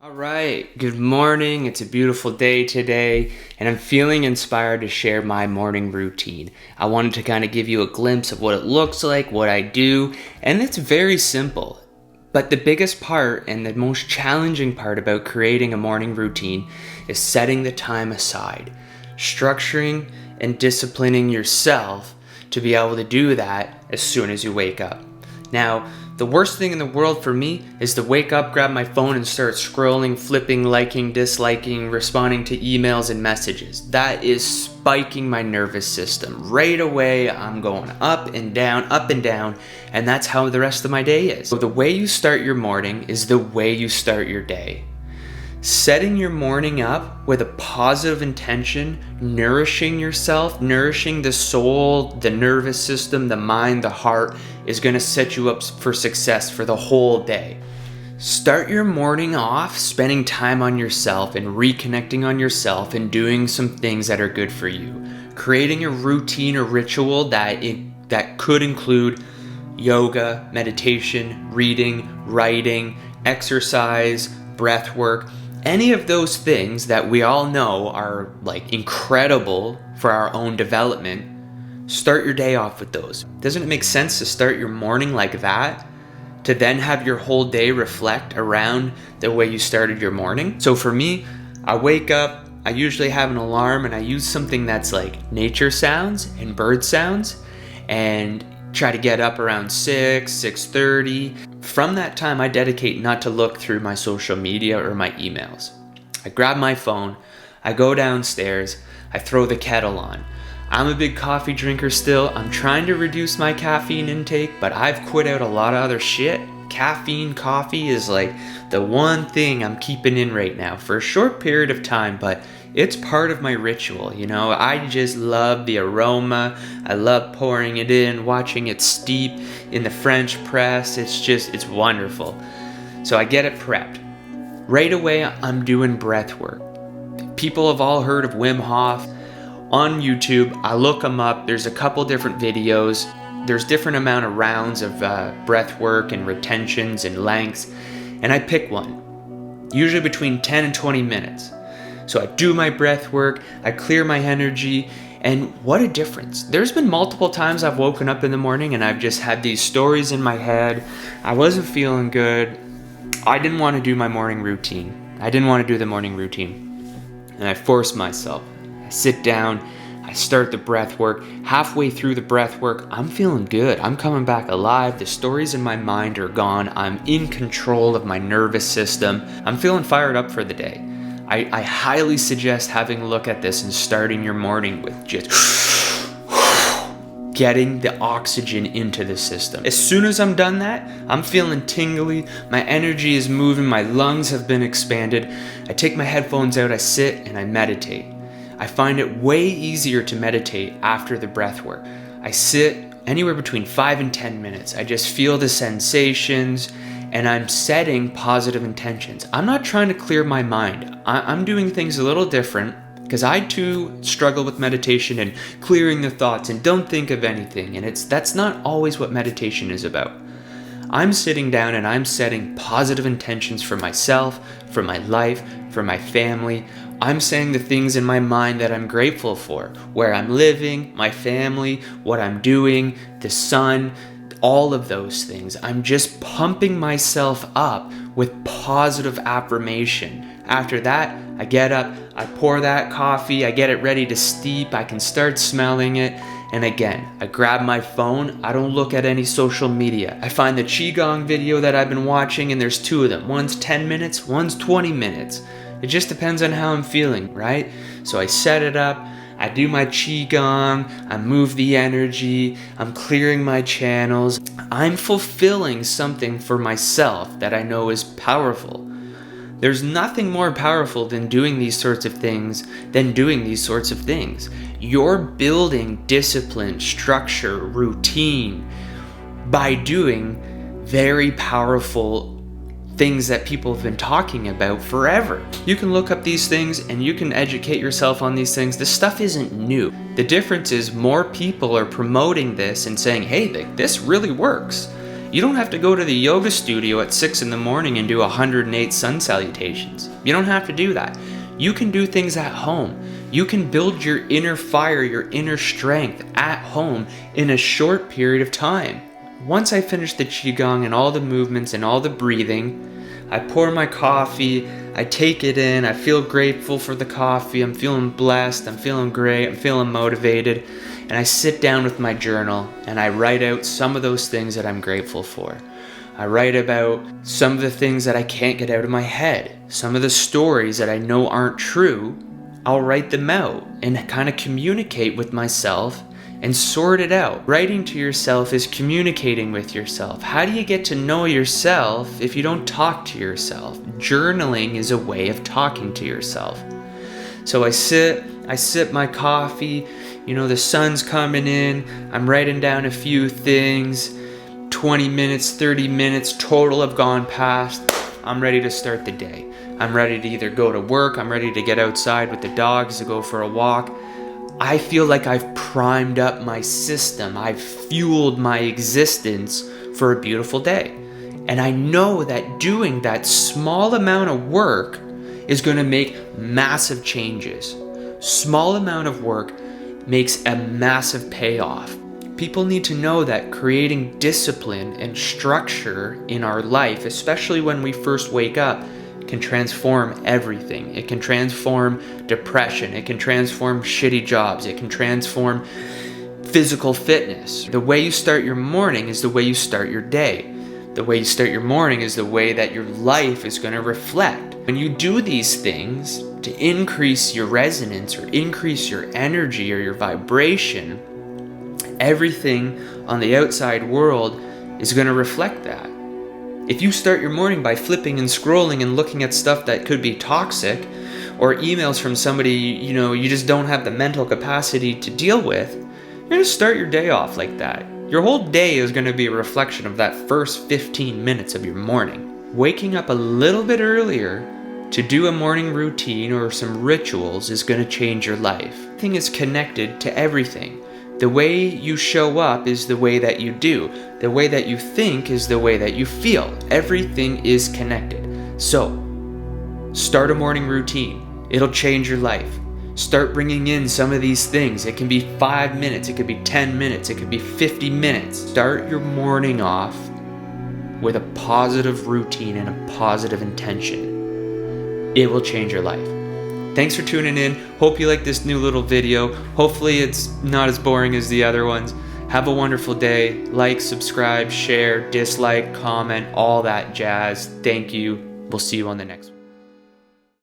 All right, good morning. It's a beautiful day today, and I'm feeling inspired to share my morning routine. I wanted to kind of give you a glimpse of what it looks like, what I do, and it's very simple. But the biggest part and the most challenging part about creating a morning routine is setting the time aside, structuring and disciplining yourself to be able to do that as soon as you wake up. Now, the worst thing in the world for me is to wake up, grab my phone, and start scrolling, flipping, liking, disliking, responding to emails and messages. That is spiking my nervous system. Right away, I'm going up and down, and that's how the rest of my day is. So the way you start your morning is the way you start your day. Setting your morning up with a positive intention, nourishing yourself, nourishing the soul, the nervous system, the mind, the heart, is going to set you up for success for the whole day. Start your morning off spending time on yourself and reconnecting on yourself and doing some things that are good for you. Creating a routine or ritual that could include yoga, meditation, reading, writing, exercise, breath work. Any of those things that we all know are like incredible for our own development, start your day off with those. Doesn't it make sense to start your morning like that? To then have your whole day reflect around the way you started your morning? So for me, I wake up, I usually have an alarm, and I use something that's like nature sounds and bird sounds, and try to get up around 6:30. From that time, I dedicate not to look through my social media or my emails. I grab my phone, I go downstairs, I throw the kettle on. I'm a big coffee drinker still. I'm trying to reduce my caffeine intake, but I've quit out a lot of other shit. Caffeine, coffee is like the one thing I'm keeping in right now for a short period of time, but it's part of my ritual, you know. I just love the aroma. I love pouring it in, watching it steep in the French press. It's wonderful. So I get it prepped. Right away, I'm doing breath work. People have all heard of Wim Hof. On YouTube, I look them up. There's a couple different videos. There's different amount of rounds of breath work and retentions and lengths. And I pick one, usually between 10 and 20 minutes. So I do my breath work, I clear my energy, and what a difference. There's been multiple times I've woken up in the morning and I've just had these stories in my head. I wasn't feeling good. I didn't want to do my morning routine. I didn't want to do the morning routine. And I forced myself. I sit down, I start the breath work. Halfway through the breath work, I'm feeling good. I'm coming back alive. The stories in my mind are gone. I'm in control of my nervous system. I'm feeling fired up for the day. I highly suggest having a look at this and starting your morning with just getting the oxygen into the system. As soon as I'm done that, I'm feeling tingly, my energy is moving, my lungs have been expanded. I take my headphones out, I sit, and I meditate. I find it way easier to meditate after the breath work. I sit anywhere between 5 and 10 minutes. I just feel the sensations, and I'm setting positive intentions. I'm not trying to clear my mind. I'm doing things a little different because I too struggle with meditation and clearing the thoughts and don't think of anything. And that's not always what meditation is about. I'm sitting down and I'm setting positive intentions for myself, for my life, for my family. I'm saying the things in my mind that I'm grateful for, where I'm living, my family, what I'm doing, the sun, all of those things. I'm just pumping myself up with positive affirmation. After that, I get up, I pour that coffee, I get it ready to steep, I can start smelling it, and again, I grab my phone, I don't look at any social media. I find the Qigong video that I've been watching, and there's two of them. One's 10 minutes, one's 20 minutes. It just depends on how I'm feeling, right? So I set it up, I do my Qigong, I move the energy, I'm clearing my channels. I'm fulfilling something for myself that I know is powerful. There's nothing more powerful than doing these sorts of things. You're building discipline, structure, routine by doing very powerful things that people have been talking about forever. You can look up these things and you can educate yourself on these things. This stuff isn't new. The difference is more people are promoting this and saying, hey, this really works. You don't have to go to the yoga studio at 6 in the morning and do 108 sun salutations. You don't have to do that. You can do things at home. You can build your inner fire, your inner strength at home in a short period of time. Once I finish the Qigong and all the movements and all the breathing, I pour my coffee, I take it in, I feel grateful for the coffee, I'm feeling blessed, I'm feeling great, I'm feeling motivated, and I sit down with my journal and I write out some of those things that I'm grateful for. I write about some of the things that I can't get out of my head, some of the stories that I know aren't true. I'll write them out and kind of communicate with myself and sort it out. Writing to yourself is communicating with yourself. How do you get to know yourself if you don't talk to yourself? Journaling is a way of talking to yourself. So I sip my coffee, the sun's coming in, I'm writing down a few things, 20 minutes, 30 minutes total have gone past. I'm ready to start the day. I'm ready to either go to work, I'm ready to get outside with the dogs to go for a walk. I feel like I've primed up my system. I've fueled my existence for a beautiful day. And I know that doing that small amount of work is going to make massive changes. Small amount of work makes a massive payoff. People need to know that creating discipline and structure in our life, especially when we first wake up, can transform everything. It can transform depression. It can transform shitty jobs. It can transform physical fitness. The way you start your morning is the way you start your day. The way you start your morning is the way that your life is going to reflect. When you do these things to increase your resonance or increase your energy or your vibration, everything on the outside world is going to reflect that. If you start your morning by flipping and scrolling and looking at stuff that could be toxic, or emails from somebody you just don't have the mental capacity to deal with, you're going to start your day off like that. Your whole day is going to be a reflection of that first 15 minutes of your morning. Waking up a little bit earlier to do a morning routine or some rituals is going to change your life. Everything is connected to everything. The way you show up is the way that you do. The way that you think is the way that you feel. Everything is connected. So, start a morning routine. It'll change your life. Start bringing in some of these things. It can be 5 minutes, it could be 10 minutes, it could be 50 minutes. Start your morning off with a positive routine and a positive intention. It will change your life. Thanks for tuning in. Hope you like this new little video. Hopefully it's not as boring as the other ones. Have a wonderful day. Like, subscribe, share, dislike, comment, all that jazz. Thank you. We'll see you on the next one.